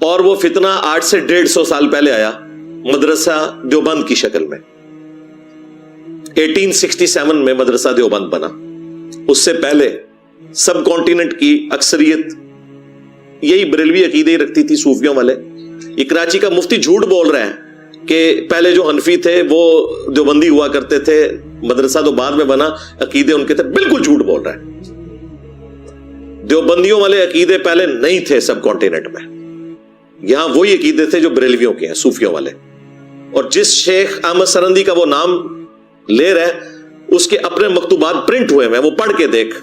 اور وہ فتنہ 8 سے 150 سال پہلے آیا مدرسہ دیوبند کی شکل میں. 1867 میں مدرسہ دیوبند بنا. اس سے پہلے سب کانٹیننٹ کی اکثریت یہی بریلوی عقیدے ہی رکھتی تھی، صوفیوں والے. یہ کراچی کا مفتی جھوٹ بول رہا ہے کہ پہلے جو حنفی تھے وہ دیوبندی ہوا کرتے تھے، مدرسہ تو بعد میں بنا، عقیدے ان کے تھے. بالکل جھوٹ بول رہا ہے. دیوبندیوں والے عقیدے پہلے نہیں تھے سب کانٹیننٹ میں. یہاں وہی عقیدے تھے جو بریلویوں کے ہیں، صوفیوں والے. اور جس شیخ احمد سرندی کا وہ نام لے رہا ہے، اس کے اپنے مکتوبات پرنٹ ہوئے ہیں، وہ پڑھ کے دیکھ.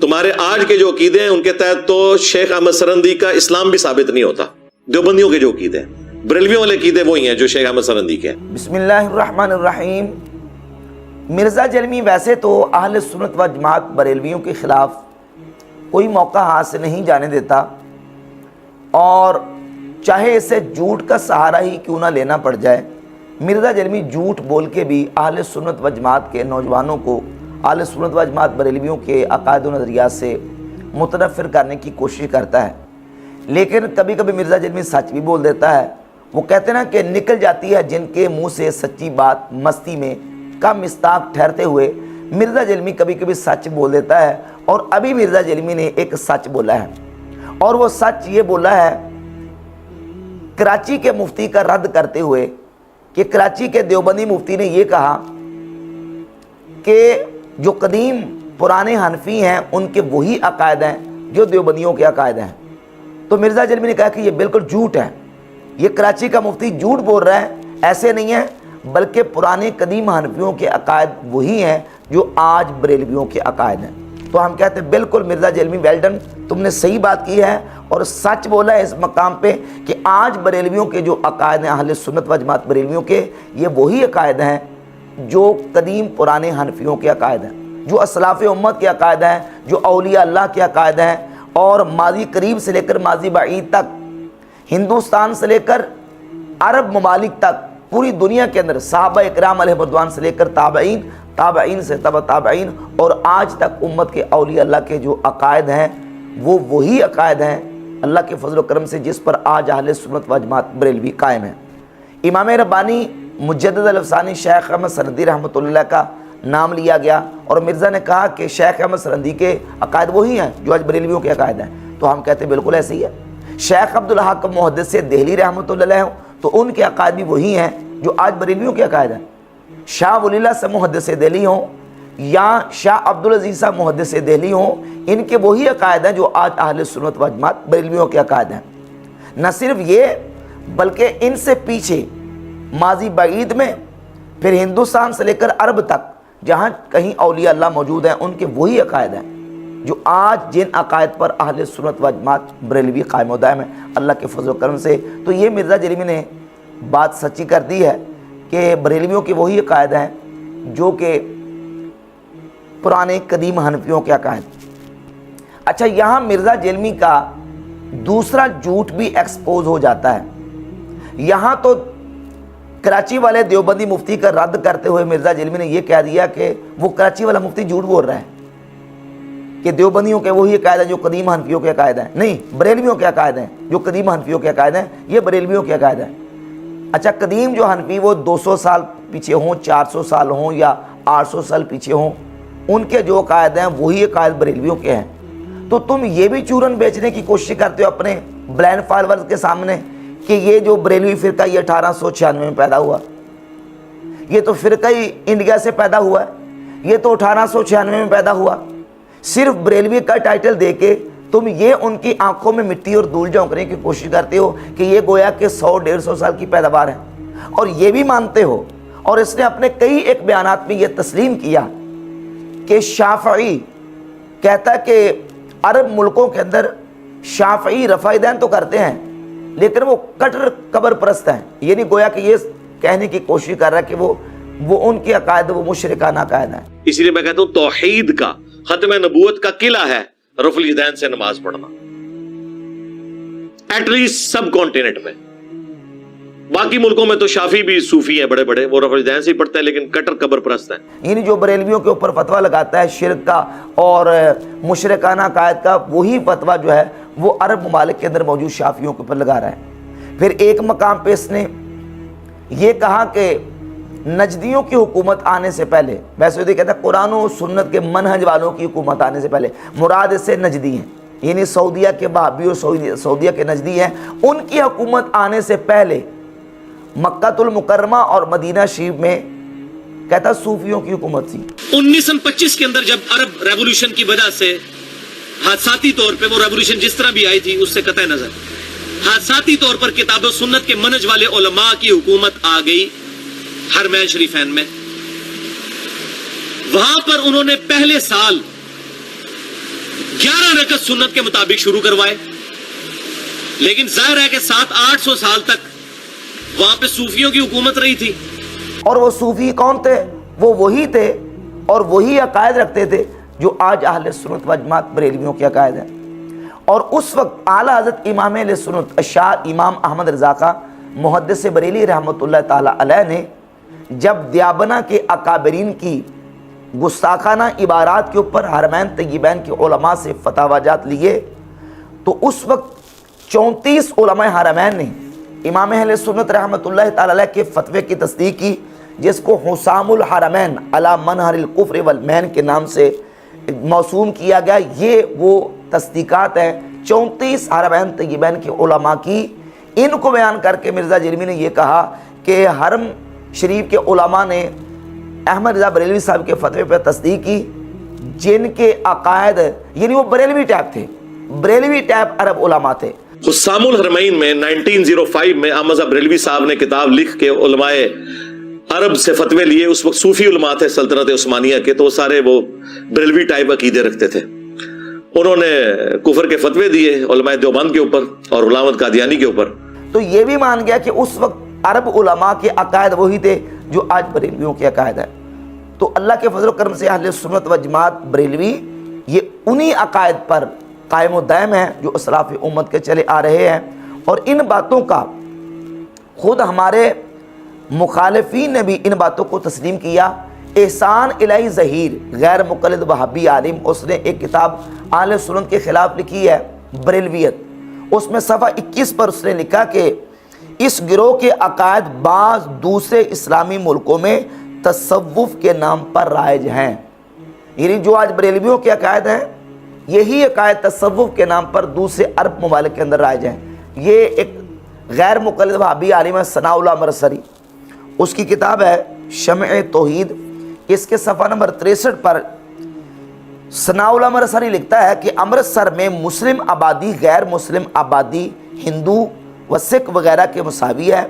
تمہارے آج کے جو عقیدے ہیں ان کے تحت تو شیخ احمد سرندی کا اسلام بھی ثابت نہیں ہوتا. دیوبندیوں کے جو عقیدے ہیں، بریلویوں والے عقیدے وہی ہیں جو شیخ احمد سرندی کے ہیں. بسم اللہ الرحمن الرحیم. مرزا جلمی ویسے تو اہل سنت و جماعت بریلویوں کے خلاف کوئی موقع ہاتھ سے نہیں جانے دیتا، اور چاہے اسے جھوٹ کا سہارا ہی کیوں نہ لینا پڑ جائے، مرزا جلمی جھوٹ بول کے بھی اہل سنت و جماعت کے نوجوانوں کو اہل سنت و جماعت بریلویوں کے عقائد و نظریات سے متنفر کرنے کی کوشش کرتا ہے. لیکن کبھی کبھی مرزا جلمی سچ بھی بول دیتا ہے. وہ کہتے ہیں نا کہ نکل جاتی ہے جن کے منہ سے سچی بات مستی میں کم مصداق ٹھہرتے ہوئے مرزا جلمی کبھی کبھی سچ بول دیتا ہے. اور ابھی مرزا جلمی نے ایک سچ بولا ہے، اور وہ سچ یہ بولا ہے کراچی کے مفتی کا رد کرتے ہوئے کہ کراچی کے دیوبندی مفتی نے یہ کہا کہ جو قدیم پرانے حنفی ہیں ان کے وہی عقائد ہیں جو دیوبندیوں کے عقائد ہیں. تو مرزا جلمی نے کہا کہ یہ بالکل جھوٹ ہے، یہ کراچی کا مفتی جھوٹ بول رہا ہے، ایسے نہیں ہے، بلکہ پرانے قدیم حنفیوں کے عقائد وہی ہیں جو آج بریلویوں کے عقائد ہیں. تو ہم کہتے ہیں بالکل مرزا جلمی ویل ڈن، تم نے صحیح بات کی ہے اور سچ بولا ہے اس مقام پہ کہ آج بریلویوں کے جو عقائد ہیں اہل سنت و جماعت بریلویوں کے، یہ وہی عقائد ہیں جو قدیم پرانے حنفیوں کے عقائد ہیں، جو اسلاف امت کے عقائد ہیں، جو اولیاء اللہ کے عقائد ہیں. اور ماضی قریب سے لے کر ماضی بعید تک، ہندوستان سے لے کر عرب ممالک تک، پوری دنیا کے اندر صحابہ اکرام علیہ رضوان سے لے کر تابعین، تابعین سے تبع تابعین، اور آج تک امت کے اولیاء اللہ کے جو عقائد ہیں وہ وہی عقائد ہیں اللہ کے فضل و کرم سے جس پر آج اہل سنت و جماعت بریلوی قائم ہیں. امام ربانی مجدد الافسانی شیخ احمد سرندی رحمۃ اللہ کا نام لیا گیا، اور مرزا نے کہا کہ شیخ احمد سرندی کے عقائد وہی ہیں جو آج بریلویوں کے عقائد ہیں. تو ہم کہتے ہیں بالکل ایسے ہی ہے. شیخ عبدالحق محدث دہلی رحمۃ اللہ علیہ تو ان کے عقائد بھی وہی ہیں جو آج بریلویوں کے عقائد ہیں. شاہ ولی اللہ سے محدث دہلی ہوں یا شاہ عبدالعزیز صاحب محدث دہلی ہوں، ان کے وہی عقائد ہیں جو آج اہل سنت و جماعت بریلویوں کے عقائد ہیں. نہ صرف یہ بلکہ ان سے پیچھے ماضی بعید میں پھر ہندوستان سے لے کر عرب تک جہاں کہیں اولیاء اللہ موجود ہیں ان کے وہی عقائد ہیں جو آج جن عقائد پر اہل سنت و جماعت بریلوی قائم و دائم ہے اللہ کے فضل و کرم سے. تو یہ مرزا جلمی نے بات سچی کر دی ہے کہ بریلویوں کے وہی عقائد ہیں جو کہ پرانے قدیم حنفیوں کے عقائد. اچھا، یہاں مرزا جلمی کا دوسرا جھوٹ بھی ایکسپوز ہو جاتا ہے. یہاں تو کراچی والے دیوبندی مفتی کا رد کرتے ہوئے مرزا جلمی نے یہ کہہ دیا کہ وہ کراچی والا مفتی جھوٹ بول رہا ہے کہ دیوبندیوں کے وہی عقائد ہیں جو قدیم حنفیوں کے عقائد ہیں. نہیں، بریلویوں کے عقائد ہیں جو قدیم حنفیوں کے عقائد ہیں، یہ بریلویوں کے عقائد ہیں. اچھا، قدیم جو حنفی وہ 200 سال پیچھے ہوں، 400 سال ہوں یا 800 سال پیچھے ہوں، ان کے جو عقائد ہیں وہی عقائد بریلویوں کے ہیں. تو تم یہ بھی چورن بیچنے کی کوشش کرتے ہو اپنے بلائنڈ فالوورز کے سامنے کہ یہ جو بریلوی فرقہ یہ 1896 میں پیدا ہوا، یہ تو فرقہ ہی انڈیا سے پیدا ہوا ہے، یہ تو 1896 میں پیدا ہوا. صرف بریلوی کا ٹائٹل دے کے تم یہ ان کی آنکھوں میں مٹی اور دھول جھونکنے کی کوشش کرتے ہو کہ یہ گویا کہ 100-150 سال کی پیداوار ہے. اور یہ بھی مانتے ہو، اور اس نے اپنے کئی ایک بیانات میں یہ تسلیم کیا کہ شافعی کہتا ہے کہ عرب ملکوں کے اندر شافعی رفع دین تو کرتے ہیں لیکن وہ کٹر قبر پرست ہیں. یعنی گویا کہ یہ کہنے کی کوشش کر رہا ہے کہ وہ ان کے عقائد وہ مشرکانہ عقائد ہیں. اسی لیے میں کہتا ہوں توحید کا ختم نبوت کا قلعہ ہے رفع الیدین سے نماز پڑھنا، ایٹ لیسٹ سب کانٹیننٹ میں. باقی ملکوں میں تو شافی بھی صوفی ہیں بڑے بڑے، وہ رفع الیدین سے ہی پڑھتے ہیں لیکن کٹر قبر پرست ہیں. یعنی جو بریلویوں کے اوپر فتویٰ لگاتا ہے شرک کا اور مشرکانہ عقائد کا، وہی فتویٰ جو ہے وہ عرب ممالک کے اندر موجود شافیوں کے اوپر لگا رہا ہے۔ پھر ایک مقام پہ اس نے یہ کہا کہ نجدیوں کی حکومت آنے سے پہلے، ویسے تو کہتا ہے قرآن و سنت کے منہج والوں کی حکومت آنے سے پہلے، مراد اس سے نجدی ہیں، یعنی سعودیہ کے وہابی اور سعودیہ کے نجدی ہیں، ان کی حکومت آنے سے پہلے مکہ المکرمہ اور مدینہ شریف میں کہتا صوفیوں کی حکومت تھی۔ 1925 کے اندر جب عرب ریولوشن کی وجہ سے حادثاتی طور پہ، وہ ریولوشن جس طرح بھی آئی تھی اس سے قطع نظر، حادثاتی طور پر کتاب و سنت کے منہج والے علماء کی حکومت آ گئی حرمین شریفین میں، وہاں پر انہوں نے پہلے سال 11 رکعت سنت کے مطابق شروع کروائے، لیکن ظاہر ہے کہ 700-800 سال تک وہاں پہ صوفیوں کی حکومت رہی تھی۔ اور وہ صوفی کون تھے؟ وہ وہی تھے اور وہی عقائد رکھتے تھے جو آج اہل سنت و جماعت بریلویوں کے عقائد ہیں۔ اور اس وقت اعلیٰ حضرت امام اہل سنت شاہ امام احمد رضا خاں محدث بریلی رحمۃ اللہ تعالی علیہ نے جب دیابنا کے اکابرین کی گستاخانہ عبارات کے اوپر حرمین طیبین کے علماء سے فتاوی جات لیے، تو اس وقت 34 علماء حرمین نے امام اہل سنت رحمۃ اللہ تعالی علیہ کے فتوے کی تصدیق کی، جس کو حسام الحرمین علی منہر الکفر والمین کے نام سے موسوم کیا گیا۔ یہ وہ تصدیقات ہیں 34 حرمین طیبین کے علماء کی۔ ان کو بیان کر کے مرزا جرمی نے یہ کہا کہ حرم شریف کے علماء نے احمد رضا بریلوی صاحب کے فتوے پر تصدیق کی، جن کے عقائد یعنی وہ بریلوی ٹائپ تھے، بریلوی ٹائپ عرب علماء تھے۔ حسام الحرمین میں 1905 میں احمد رضا بریلوی صاحب نے کتاب لکھ کے علماء عرب سے فتوے لیے۔ اس وقت صوفی علماء تھے سلطنت عثمانیہ کے، تو وہ سارے وہ بریلوی ٹائپ عقیدے رکھتے تھے۔ انہوں نے کفر کے فتوے دیے علماء دیوبند کے اوپر اور غلام احمد قادیانی کے اوپر۔ تو یہ بھی مان گیا کہ اس وقت عرب علماء کے عقائد وہی تھے جو آج بریلویوں کے عقائد ہیں۔ تو اللہ کے فضل و کرم سے اہل سنت و جماعت بریلوی یہ انہی عقائد پر قائم و دائم ہیں جو اسلاف امت کے چلے آ رہے ہیں، اور ان باتوں کا خود ہمارے مخالفین نے بھی ان باتوں کو تسلیم کیا۔ احسان الہی ظہیر غیر مقلد وہابی عالم، اس نے ایک کتاب اہل سنت کے خلاف لکھی ہے بریلویت، اس میں صفحہ 21 پر اس نے لکھا کہ اس گروہ کے عقائد بعض دوسرے اسلامی ملکوں میں تصوف کے نام پر رائج ہیں، یعنی جو آج بریلویوں کے عقائد ہیں یہی عقائد تصوف کے نام پر دوسرے عرب ممالک کے اندر رائج ہیں۔ یہ ایک غیر مقلد وہابی عالم ہے ثناء اللہ مرسری، اس کی کتاب ہے شمع توحید، اس کے صفحہ نمبر 63 پر ثناء اللہ مرسری لکھتا ہے کہ امرتسر میں مسلم آبادی غیر مسلم آبادی ہندو و سکھ وغیرہ کے مساوی ہے۔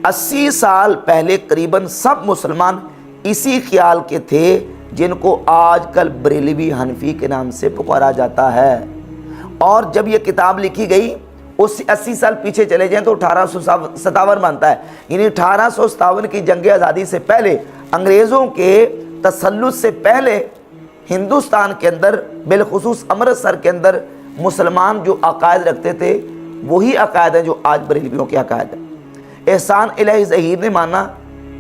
80 سال پہلے قریباً سب مسلمان اسی خیال کے تھے جن کو آج کل بریلوی حنفی کے نام سے پکارا جاتا ہے۔ اور جب یہ کتاب لکھی گئی اس سے 80 سال پیچھے چلے جائیں تو 1857 بنتا ہے، یعنی 1857 کی جنگ آزادی سے پہلے، انگریزوں کے تسلط سے پہلے ہندوستان کے اندر بالخصوص امرتسر کے اندر مسلمان جو عقائد رکھتے تھے وہی عقائد ہیں جو آج بریلویوں کے عقائد ہیں۔ احسان الہی ظہیر نے مانا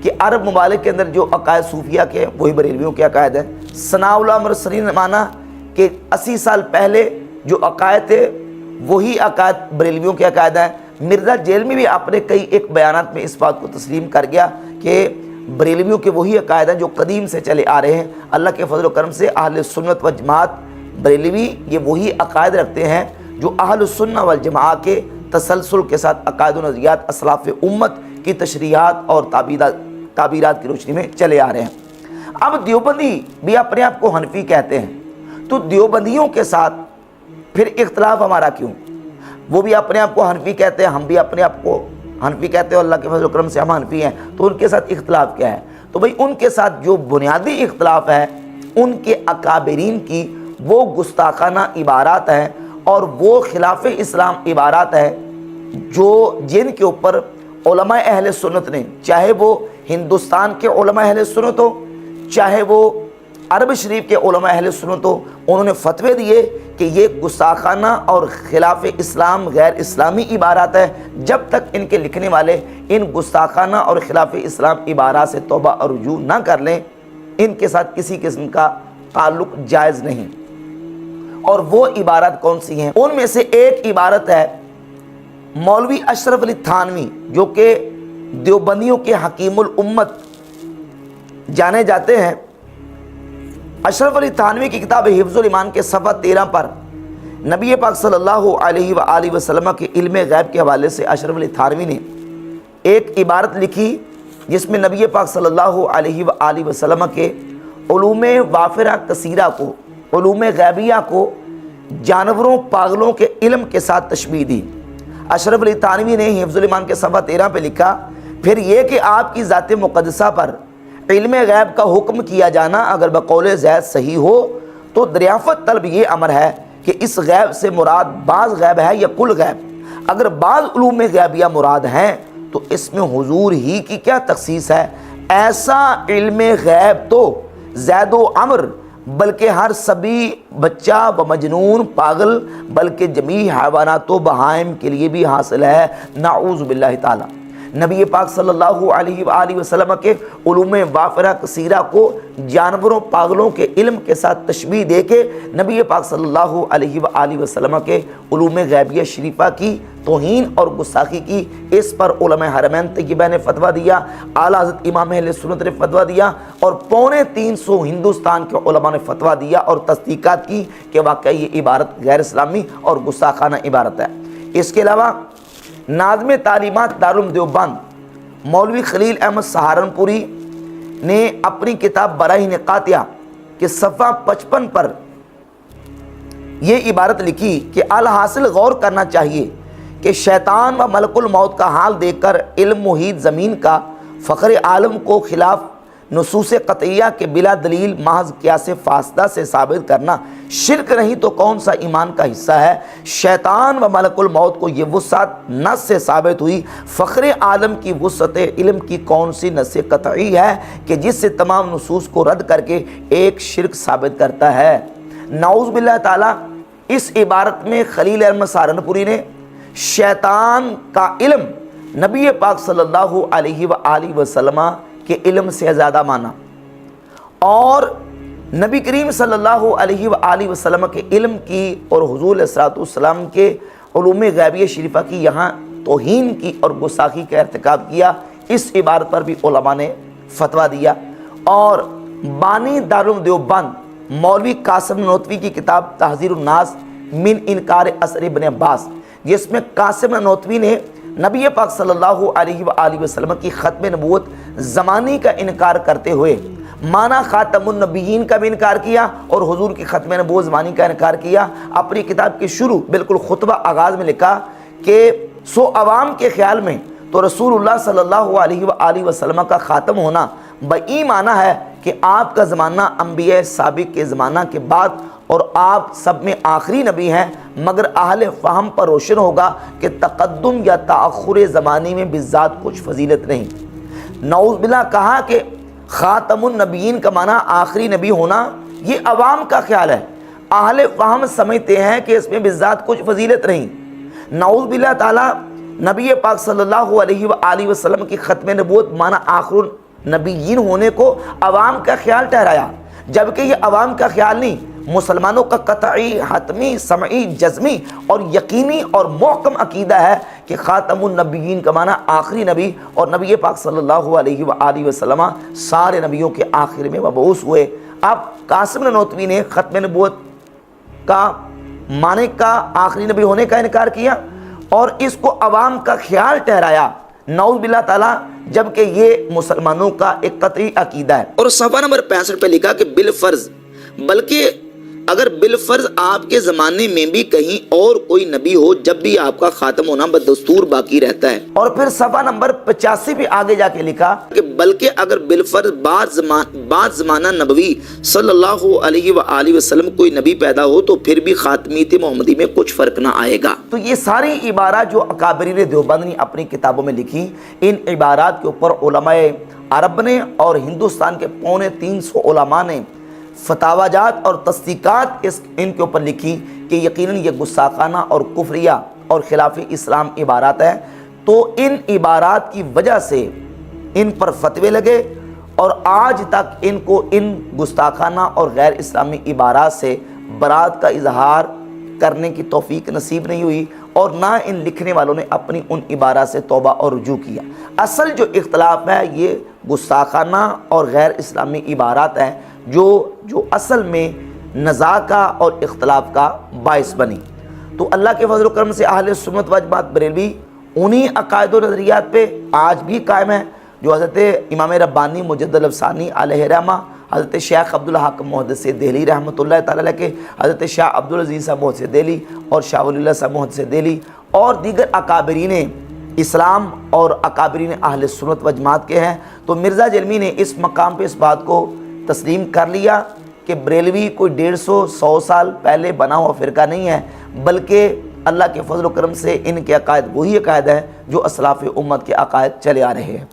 کہ عرب ممالک کے اندر جو عقائد صوفیہ کے وہی بریلویوں کے عقائد ہیں۔ ثناء اللہ مرسری نے مانا کہ 80 سال پہلے جو عقائد تھے وہی عقائد بریلویوں کے عقائد ہیں۔ مرزا جیلمی بھی اپنے کئی ایک بیانات میں اس بات کو تسلیم کر گیا کہ بریلویوں کے وہی عقائد ہیں جو قدیم سے چلے آ رہے ہیں۔ اللہ کے فضل و کرم سے اہل سنت و جماعت بریلوی یہ وہی عقائد رکھتے ہیں جو اہل سنت والجماعہ کے تسلسل کے ساتھ عقائد و نظریات اسلاف امت کی تشریحات اور تعبیرات کی روشنی میں چلے آ رہے ہیں۔ اب دیوبندی بھی اپنے آپ کو حنفی کہتے ہیں، تو دیوبندیوں کے ساتھ پھر اختلاف ہمارا کیوں؟ وہ بھی اپنے آپ کو حنفی کہتے ہیں، ہم بھی اپنے آپ کو حنفی کہتے ہیں، اللہ کے فضل و کرم سے ہم حنفی ہیں، تو ان کے ساتھ اختلاف کیا ہے؟ تو بھئی ان کے ساتھ جو بنیادی اختلاف ہے ان کے اکابرین کی وہ گستاخانہ عبارات ہیں اور وہ خلاف اسلام عبارات ہیں جو جن کے اوپر علماء اہل سنت نے، چاہے وہ ہندوستان کے علماء اہل سنت ہو چاہے وہ عرب شریف کے علماء اہل سنت ہو، انہوں نے فتوے دیے کہ یہ گستاخانہ اور خلاف اسلام غیر اسلامی عبارات ہے۔ جب تک ان کے لکھنے والے ان گستاخانہ اور خلاف اسلام عبارات سے توبہ اور رجوع نہ کر لیں ان کے ساتھ کسی قسم کا تعلق جائز نہیں۔ اور وہ عبارت کون سی ہیں؟ ان میں سے ایک عبارت ہے مولوی اشرف علی تھانوی، جو کہ دیوبندیوں کے حکیم الامت جانے جاتے ہیں۔ اشرف علی تھانوی کی کتاب حفظ الایمان کے صفحہ 13 پر نبی پاک صلی اللہ علیہ وآلہ وسلم کے علم غیب کے حوالے سے اشرف علی تھانوی نے ایک عبارت لکھی جس میں نبی پاک صلی اللہ علیہ وآلہ وسلم کے علوم وافرہ کثیرہ کو، علوم غیبیہ کو جانوروں پاگلوں کے علم کے ساتھ تشبیہ دی۔ اشرف علی تھانوی نے حفظ الایمان کے صفحہ 13 پہ لکھا، پھر یہ کہ آپ کی ذات مقدسہ پر علم غیب کا حکم کیا جانا اگر بقول زید صحیح ہو تو دریافت طلب یہ امر ہے کہ اس غیب سے مراد بعض غیب ہے یا کل غیب؟ اگر بعض علوم غیبیہ مراد ہیں تو اس میں حضور ہی کی کیا تخصیص ہے؟ ایسا علم غیب تو زید و عمر بلکہ ہر سبی بچہ و مجنون پاگل بلکہ جمیع حیوانات و بہائم کے لیے بھی حاصل ہے، نعوذ باللہ تعالی۔ نبی پاک صلی اللہ علیہ وآلہ وسلم کے علوم وافرہ کثیرہ کو جانوروں پاگلوں کے علم کے ساتھ تشبیہ دے کے نبی پاک صلی اللہ علیہ وآلہ وسلم کے علوم غیبیہ شریفہ کی توہین اور گستاخی کی۔ اس پر علماء حرمین طیبہ نے فتویٰ دیا، اعلیٰ حضرت امام اہل سنت نے فتویٰ دیا، اور 350 ہندوستان کے علماء نے فتویٰ دیا اور تصدیقات کی کہ واقعی یہ عبارت غیر اسلامی اور گستاخانہ عبارت ہے۔ اس کے علاوہ ناظم تعلیمات دارالعلوم دیوبند مولوی خلیل احمد سہارنپوری نے اپنی کتاب براہین قاطعہ کے صفحہ 55 پر یہ عبارت لکھی کہ الحاصل غور کرنا چاہیے کہ شیطان و ملک الموت کا حال دیکھ کر علم محیط زمین کا فخر عالم کو خلاف نصوص قطعیہ کے بلا دلیل محض قیاس فاسدہ سے ثابت کرنا شرک نہیں تو کون سا ایمان کا حصہ ہے؟ شیطان و ملک الموت کو یہ وسعت نص سے ثابت ہوئی، فخر عالم کی وسعت علم کی کون سی نص قطعی ہے کہ جس سے تمام نصوص کو رد کر کے ایک شرک ثابت کرتا ہے؟ نعوذ باللہ تعالی۔ اس عبارت میں خلیل احمد سہارنپوری نے شیطان کا علم نبی پاک صلی اللہ علیہ وآلہ وسلم کے علم سے زیادہ مانا، اور نبی کریم صلی اللہ علیہ وآلہ وسلم کے علم کی اور حضور علیہ الصلوۃ والسلام کے علوم غیبیہ شریفہ کی یہاں توہین کی اور گستاخی کا ارتکاب کیا۔ اس عبارت پر بھی علماء نے فتویٰ دیا۔ اور بانی دارالعلوم دیوبند مولوی قاسم نانوتوی کی کتاب تحذیر الناس من انکار اثر ابن عباس، جس میں قاسم نانوتوی نے نبی پاک صلی اللہ علیہ وآلہ وسلم کی ختم نبوت زمانی کا انکار کرتے ہوئے مانا خاتم النبیین کا بھی انکار کیا اور حضور کی ختم نبوت زمانی کا انکار کیا۔ اپنی کتاب کے شروع بالکل خطبہ آغاز میں لکھا کہ سو عوام کے خیال میں تو رسول اللہ صلی اللہ علیہ وآلہ وسلم کا خاتم ہونا بئی معنی ہے کہ آپ کا زمانہ انبیاء سابق کے زمانہ کے بعد اور آپ سب میں آخری نبی ہیں، مگر اہل فہم پر روشن ہوگا کہ تقدم یا تأخر زمانے میں بالذات کچھ فضیلت نہیں۔ نعوذ باللہ کہا کہ خاتم النبیین کا معنی آخری نبی ہونا یہ عوام کا خیال ہے، اہل فہم سمجھتے ہیں کہ اس میں بالذات کچھ فضیلت نہیں۔ نعوذ باللہ تعالی نبی پاک صلی اللہ علیہ وآلہ وسلم کی ختم نبوت معنی آخر نبیین ہونے کو عوام کا خیال ٹھہرایا، جبکہ یہ عوام کا خیال نہیں، مسلمانوں کا قطعی حتمی سمعی جزمی اور یقینی اور محکم عقیدہ ہے کہ خاتم النبیین کا معنی آخری نبی، اور نبی پاک صلی اللہ علیہ وآلہ وسلم سارے نبیوں کے آخر میں مبعوث ہوئے۔ اب قاسم نانوتوی نے ختم نبوت کا معنی کا آخری نبی ہونے کا انکار کیا اور اس کو عوام کا خیال ٹھہرایا، نعوذ باللہ تعالی، جبکہ یہ مسلمانوں کا ایک قطعی عقیدہ ہے۔ اور صفحہ نمبر 65 پہ لکھا کہ بالفرض، بلکہ اگر بالفرض آپ کے زمانے میں بھی کہیں اور کوئی نبی ہو جب بھی آپ کا خاتم ہونا بدستور باقی رہتا ہے۔ اور پھر صفحہ نمبر 85 پہ آگے جا کے لکھا کہ بلکہ اگر بالفرض بعد زمانہ نبوی صلی اللہ علیہ وآلہ وسلم کوئی نبی پیدا ہو تو پھر بھی خاتمیت محمدی میں کچھ فرق نہ آئے گا۔ تو یہ ساری عبارات جو اکابرین دیوبند نے اپنی کتابوں میں لکھی، ان عبارات کے اوپر علماء عرب نے اور ہندوستان کے 350 علماء نے فتاوی جات اور تصدیقات ان کے اوپر لکھی کہ یقیناً یہ گستاخانہ اور کفریہ اور خلاف اسلام عبارات ہیں۔ تو ان عبارات کی وجہ سے ان پر فتوے لگے اور آج تک ان کو ان گستاخانہ اور غیر اسلامی عبارات سے برات کا اظہار کرنے کی توفیق نصیب نہیں ہوئی اور نہ ان لکھنے والوں نے اپنی ان عبارات سے توبہ اور رجوع کیا۔ اصل جو اختلاف ہے یہ گستاخانہ اور غیر اسلامی عبارات ہیں جو اصل میں نزاع کا اور اختلاف کا باعث بنی۔ تو اللہ کے فضل و کرم سے اہل سنت و جماعت بریلوی انہی عقائد و نظریات پہ آج بھی قائم ہے جو حضرت امام ربانی مجدد الافسانی علیہ رحمہ، حضرت شیخ عبدالحق محدث دہلی رحمۃ اللہ تعالیٰ علیہ کے، حضرت شاہ عبدالعزیز صاحب محدث دہلی اور شاہ ولی اللہ صاحب محدث دہلی اور دیگر اکابرین اسلام اور اکابرین اہل سنت و جماعت کے ہیں۔ تو مرزا جرمی نے اس مقام پہ اس بات کو تسلیم کر لیا کہ بریلوی کوئی 150-100 سال پہلے بنا ہوا فرقہ نہیں ہے، بلکہ اللہ کے فضل و کرم سے ان کے عقائد وہی عقائد ہیں جو اسلاف امت کے عقائد چلے آ رہے ہیں۔